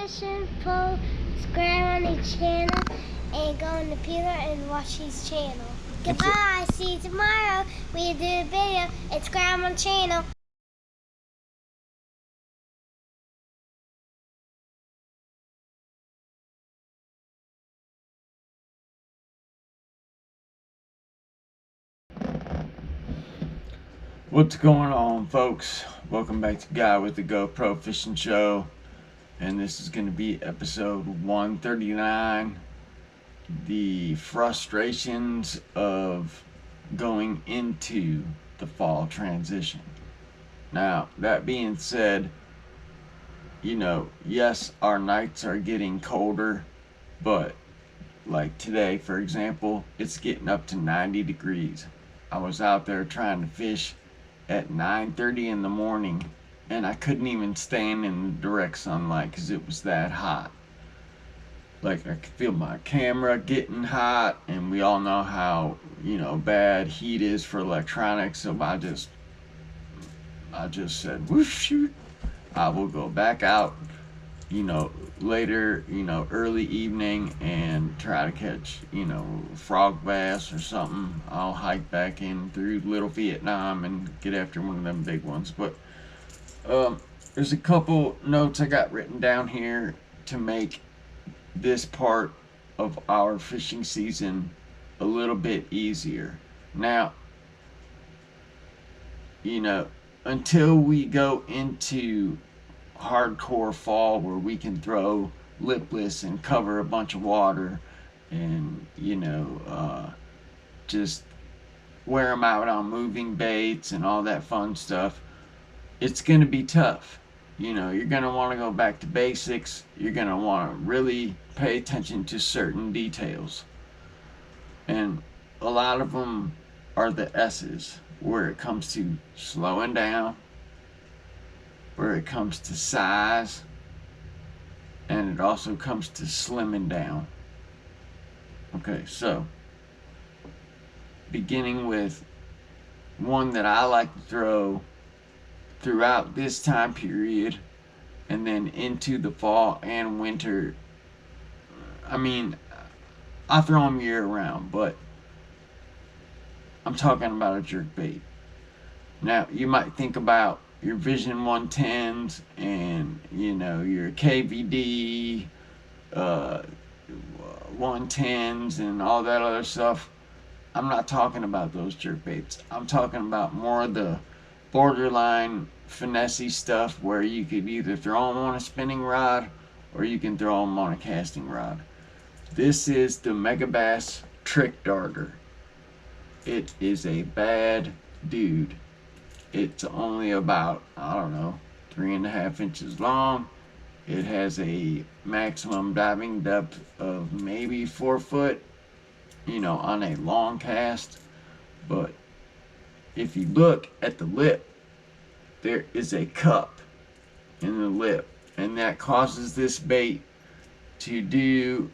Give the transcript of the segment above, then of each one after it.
fishing, subscribe on his channel, and go on the Peeler and watch his channel. Goodbye. See you tomorrow. We do a video. Subscribe on the channel. What's going on, folks? Welcome back to Guy with the GoPro Fishing Show, and this is going to be episode 139, the frustrations of going into the fall transition. Now, that being said, yes, our nights are getting colder, but like today, for example, it's getting up to 90 degrees. I was out there trying to fish at 9:30 in the morning, and I couldn't even stand in the direct sunlight because it was that hot. Like, I could feel my camera getting hot, and we all know how bad heat is for electronics. So I just said, whoosh, shoot, I will go back out later, early evening, and try to catch frog bass or something. I'll hike back in through Little Vietnam and get after one of them big ones. But there's a couple notes I got written down here to make this part of our fishing season a little bit easier. Now, until we go into hardcore fall where we can throw lipless and cover a bunch of water and just wear them out on moving baits and all that fun stuff, it's going to be tough. You're going to want to go back to basics. You're going to want to really pay attention to certain details, and a lot of them are the S's, where it comes to slowing down, where it comes to size, and it also comes to slimming down. Okay, so beginning with one that I like to throw throughout this time period and then into the fall and winter. I mean, I throw them year round, but I'm talking about a jerkbait. Now, you might think about your Vision 110s and your KVD 110s and all that other stuff. I'm not talking about those jerkbaits. I'm talking about more of the borderline finessey stuff where you could either throw them on a spinning rod or you can throw them on a casting rod. This is the Megabass Trick Darter. It is a bad dude. It's only about, 3.5 inches long. It has a maximum diving depth of maybe 4 foot, on a long cast. But if you look at the lip, there is a cup in the lip, and that causes this bait to do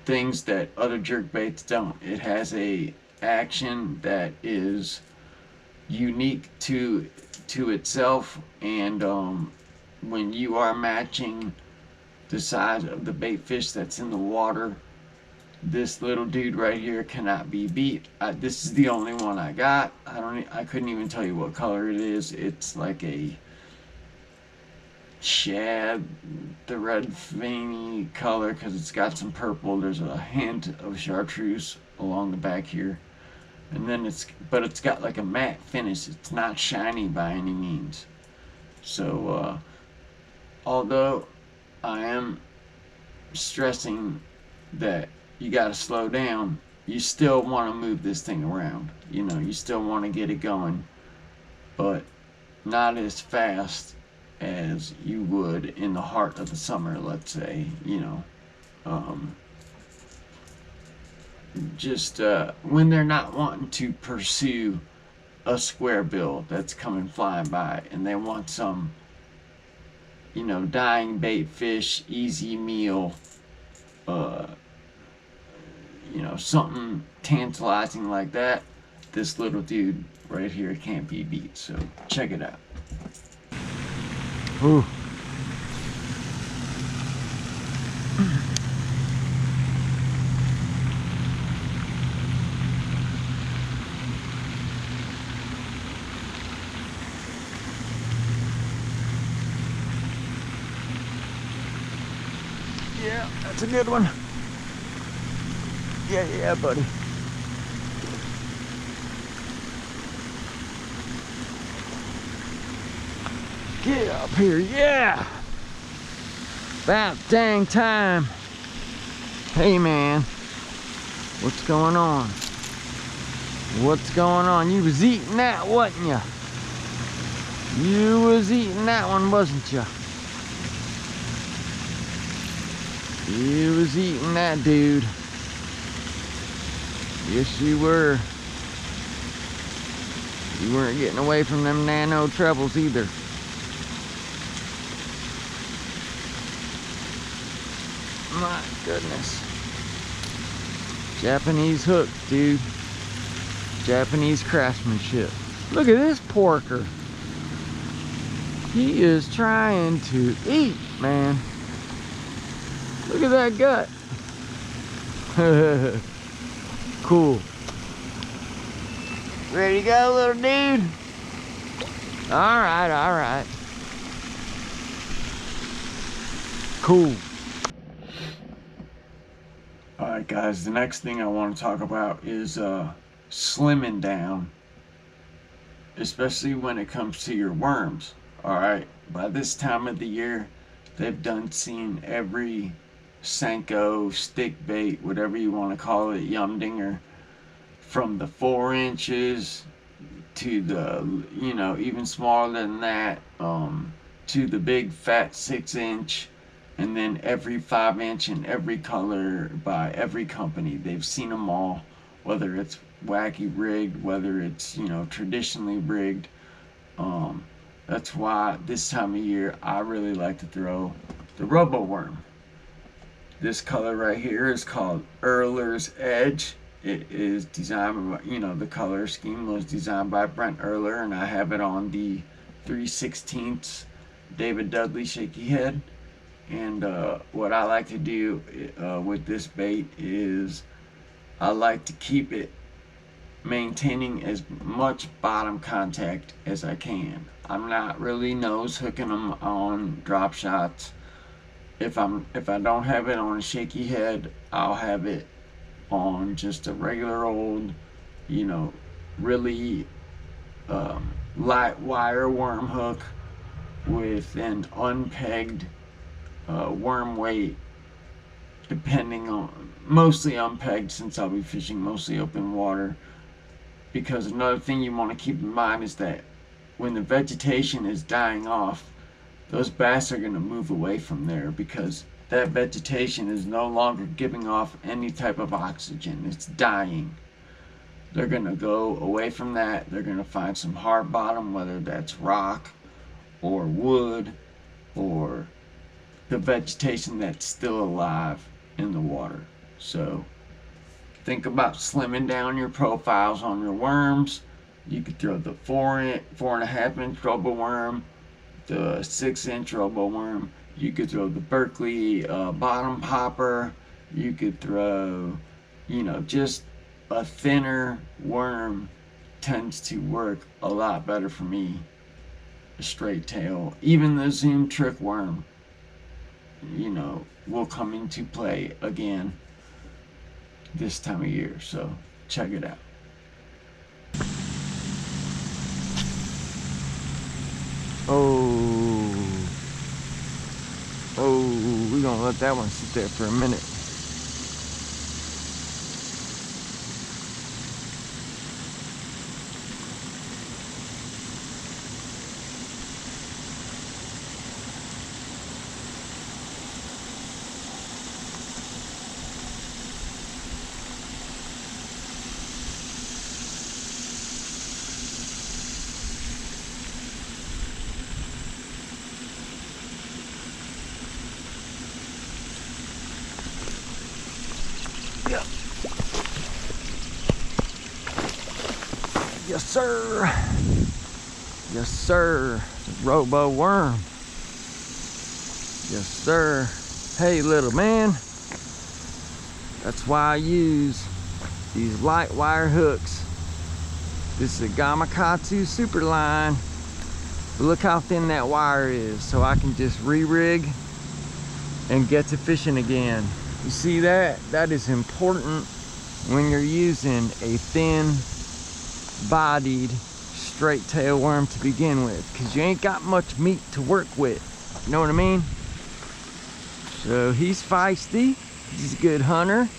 things that other jerk baits don't. It has a action that is unique to itself, and when you are matching the size of the bait fish that's in the water, this little dude right here cannot be beat. This is the only one I got. I couldn't even tell you what color it is. It's like a shad, the red veiny color, because it's got some purple. There's a hint of chartreuse along the back here. And then it's got like a matte finish. It's not shiny by any means. So although I am stressing that you got to slow down, you still want to move this thing around. You still want to get it going, but not as fast as you would in the heart of the summer, let's say. Just when they're not wanting to pursue a square bill that's coming flying by, and they want some dying bait fish, easy meal, something tantalizing like that. This little dude right here can't be beat. So check it out. Ooh. That's a good one. Yeah, yeah, buddy. Get up here, yeah! About dang time. Hey man, what's going on? What's going on? You was eating that, wasn't ya? You was eating that one, wasn't ya? You was eating that, dude. Yes, you were. You weren't getting away from them nano trebles either. My goodness. Japanese hook, dude. Japanese craftsmanship. Look at this porker. He is trying to eat, man. Look at that gut. Cool. Ready to go, little dude? Alright, alright. Cool. Alright guys, the next thing I want to talk about is slimming down. Especially when it comes to your worms. Alright, by this time of the year, they've done seen every Senko, stick bait, whatever you want to call it, Yumdinger, from the 4 inches to the, you know, even smaller than that, to the big fat 6 inch, and then every 5 inch in every color by every company. They've seen them all, whether it's wacky rigged, whether it's, you know, traditionally rigged. That's why this time of year I really like to throw the Roboworm. This color right here is called Erhlers Edge. It is designed by, you know, the color scheme was designed by Brent Erler, and I have it on the 3/16 David Dudley shaky head. And what I like to do with this bait is I like to keep it maintaining as much bottom contact as I can. I'm not really nose hooking them on drop shots. If I don't have it on a shaky head, I'll have it on just a regular old, you know, really light wire worm hook with an unpegged worm weight, depending on, mostly unpegged since I'll be fishing mostly open water. Because another thing you want to keep in mind is that when the vegetation is dying off, those bass are going to move away from there because that vegetation is no longer giving off any type of oxygen. It's dying. They're going to go away from that. They're going to find some hard bottom, whether that's rock or wood or the vegetation that's still alive in the water. So think about slimming down your profiles on your worms. You could throw the 4.5 inch Roboworm, the 6 inch Roboworm. You could throw the Berkley bottom popper. You could throw, you know, just a thinner worm tends to work a lot better for me. A straight tail, even the Zoom trick worm, you know, will come into play again this time of year. So check it out. Oh, we're gonna let that one sit there for a minute. Yep. Yes, sir. Yes, sir. Roboworm. Yes, sir. Hey, little man. That's why I use these light wire hooks. This is a Gamakatsu Superline. But look how thin that wire is, so I can just re-rig and get to fishing again. You see that? That is important when you're using a thin bodied straight tail worm to begin with, because you ain't got much meat to work with. You know what I mean? So he's feisty. He's a good hunter.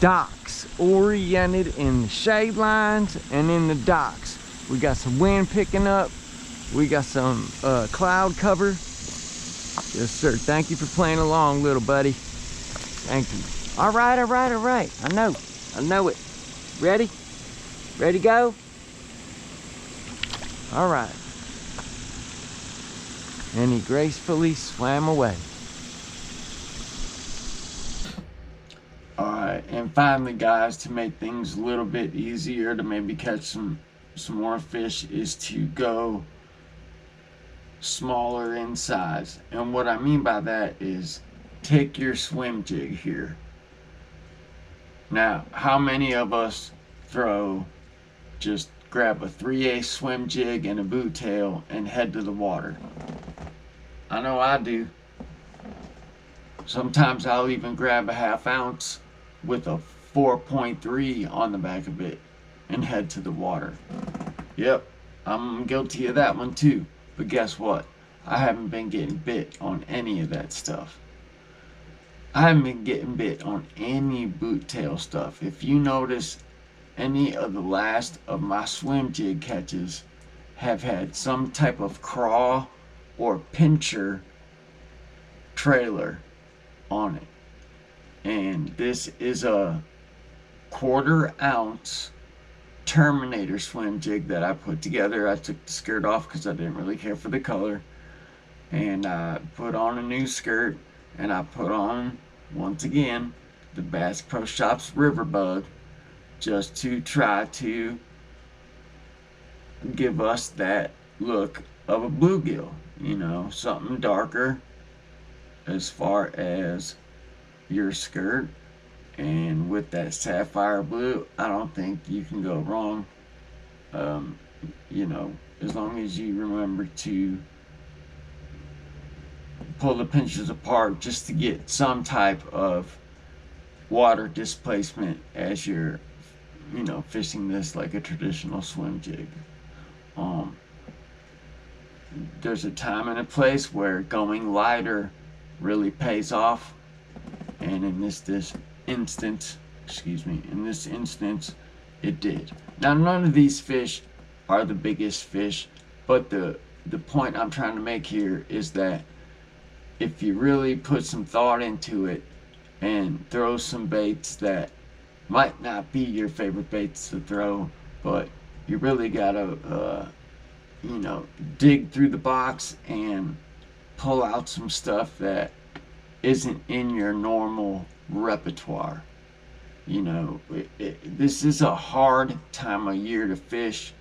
Docks oriented in the shade lines and in the docks. We got some wind picking up. We got some cloud cover. Yes, sir. Thank you for playing along, little buddy. Thank you. All right, all right, all right. I know it. Ready? Ready to go? All right. And he gracefully swam away. All right, and finally, guys, to make things a little bit easier to maybe catch some more fish, is to go smaller in size. And what I mean by that is take your swim jig here. Now, how many of us just grab a 3/8 swim jig and a boot tail and head to the water? I know I do. Sometimes I'll even grab a 1/2 ounce with a 4.3 on the back of it and head to the water. Yep, I'm guilty of that one too. But guess what? I haven't been getting bit on any of that stuff. I haven't been getting bit on any boot tail stuff. If you notice, any of the last of my swim jig catches have had some type of craw or pincher trailer on it. And this is a 1/4 ounce Terminator swim jig that I put together. I took the skirt off because I didn't really care for the color, and I put on a new skirt, and I put on, once again, the Bass Pro Shops Riverbug, just to try to give us that look of a bluegill, you know, something darker as far as your skirt. And with that sapphire blue, I don't think you can go wrong. You know, as long as you remember to pull the pinches apart just to get some type of water displacement as you're, you know, fishing this like a traditional swim jig. There's a time and a place where going lighter really pays off, and in this instance, it did. Now, none of these fish are the biggest fish, but the point I'm trying to make here is that if you really put some thought into it and throw some baits that might not be your favorite baits to throw, but you really gotta you know, dig through the box and pull out some stuff that isn't in your normal repertoire. You know, this is a hard time of year to fish,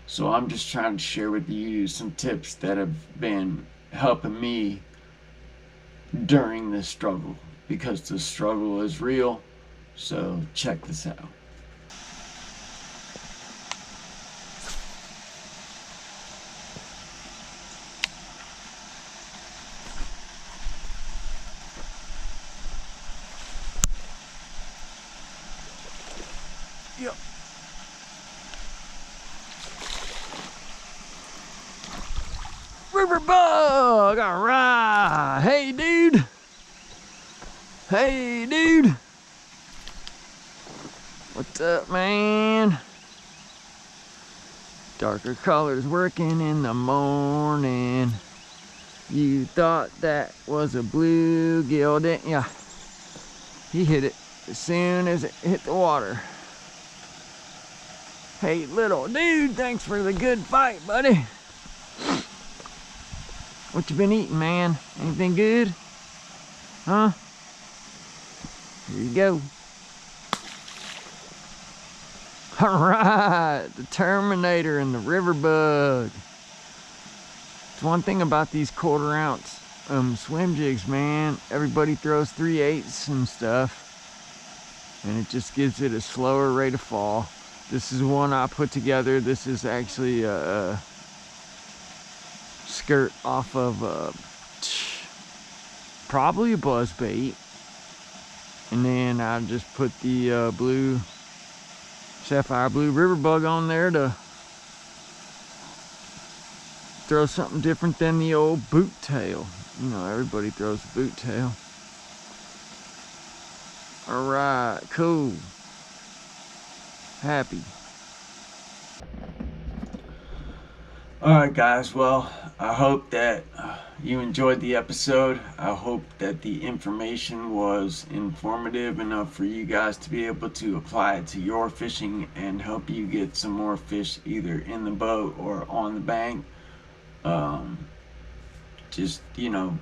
so I'm just trying to share with you some tips that have been helping me during this struggle, because the struggle is real. So check this out. Yep. River bug, all right. Hey, dude. Hey, dude. What's up, man? Darker colors working in the morning. You thought that was a bluegill, didn't ya? He hit it as soon as it hit the water. Hey, little dude, thanks for the good fight, buddy. What you been eating, man? Anything good? Huh? Here you go. All right, the Terminator and the river bug. It's one thing about these 1/4 ounce swim jigs, man. Everybody throws 3/8 and stuff, and it just gives it a slower rate of fall. This is one I put together. This is actually a skirt off of probably a buzz bait. And then I just put the blue Sapphire blue river bug on there to throw something different than the old boot tail. You know, everybody throws a boot tail. Alright, cool. Happy. Alright guys, well, I hope that you enjoyed the episode. I hope that the information was informative enough for you guys to be able to apply it to your fishing and help you get some more fish either in the boat or on the bank. Just, you know,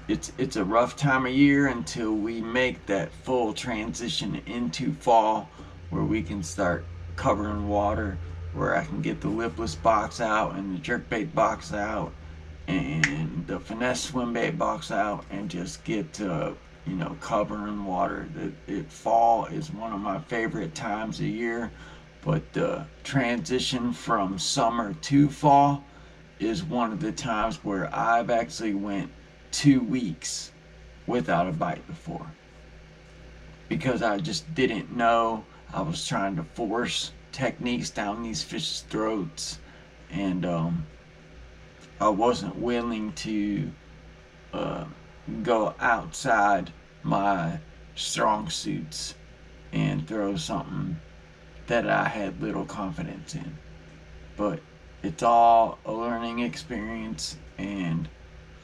it's a rough time of year until we make that full transition into fall, where we can start covering water, where I can get the lipless box out and the jerkbait box out and the finesse swim bait box out and just get to, you know, covering water. Fall is one of my favorite times of year, but the transition from summer to fall is one of the times where I've actually went 2 weeks without a bite before, because I just didn't know. I was trying to force techniques down these fish's throats, and I wasn't willing to go outside my strong suits and throw something that I had little confidence in. But it's all a learning experience, and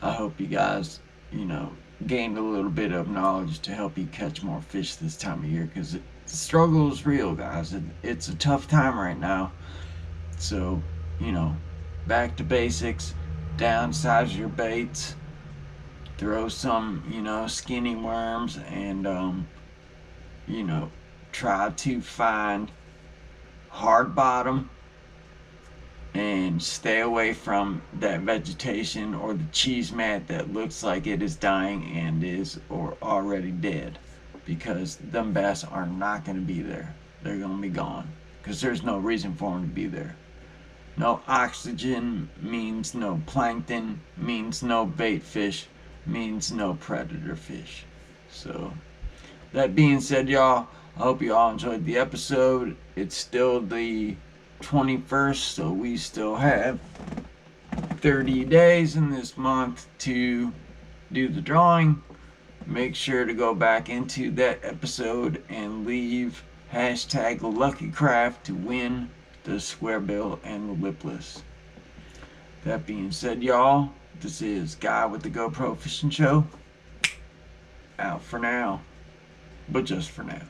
I hope you guys, you know, gained a little bit of knowledge to help you catch more fish this time of year, because the struggle is real, guys. It's a tough time right now. So, you know, back to basics, downsize your baits, throw some, you know, skinny worms, and you know, try to find hard bottom and stay away from that vegetation or the cheese mat that looks like it is dying and is or already dead, because them bass are not going to be there. They're going to be gone because there's no reason for them to be there. No oxygen means no plankton, means no bait fish, means no predator fish. So that being said, y'all, I hope you all enjoyed the episode. It's still the 21st, so we still have 30 days in this month to do the drawing. Make sure to go back into that episode and leave hashtag LuckyCraft to win the square bill and the lipless. That being said, y'all, this is Guy with the GoPro Fishing Show. Out for now, but just for now.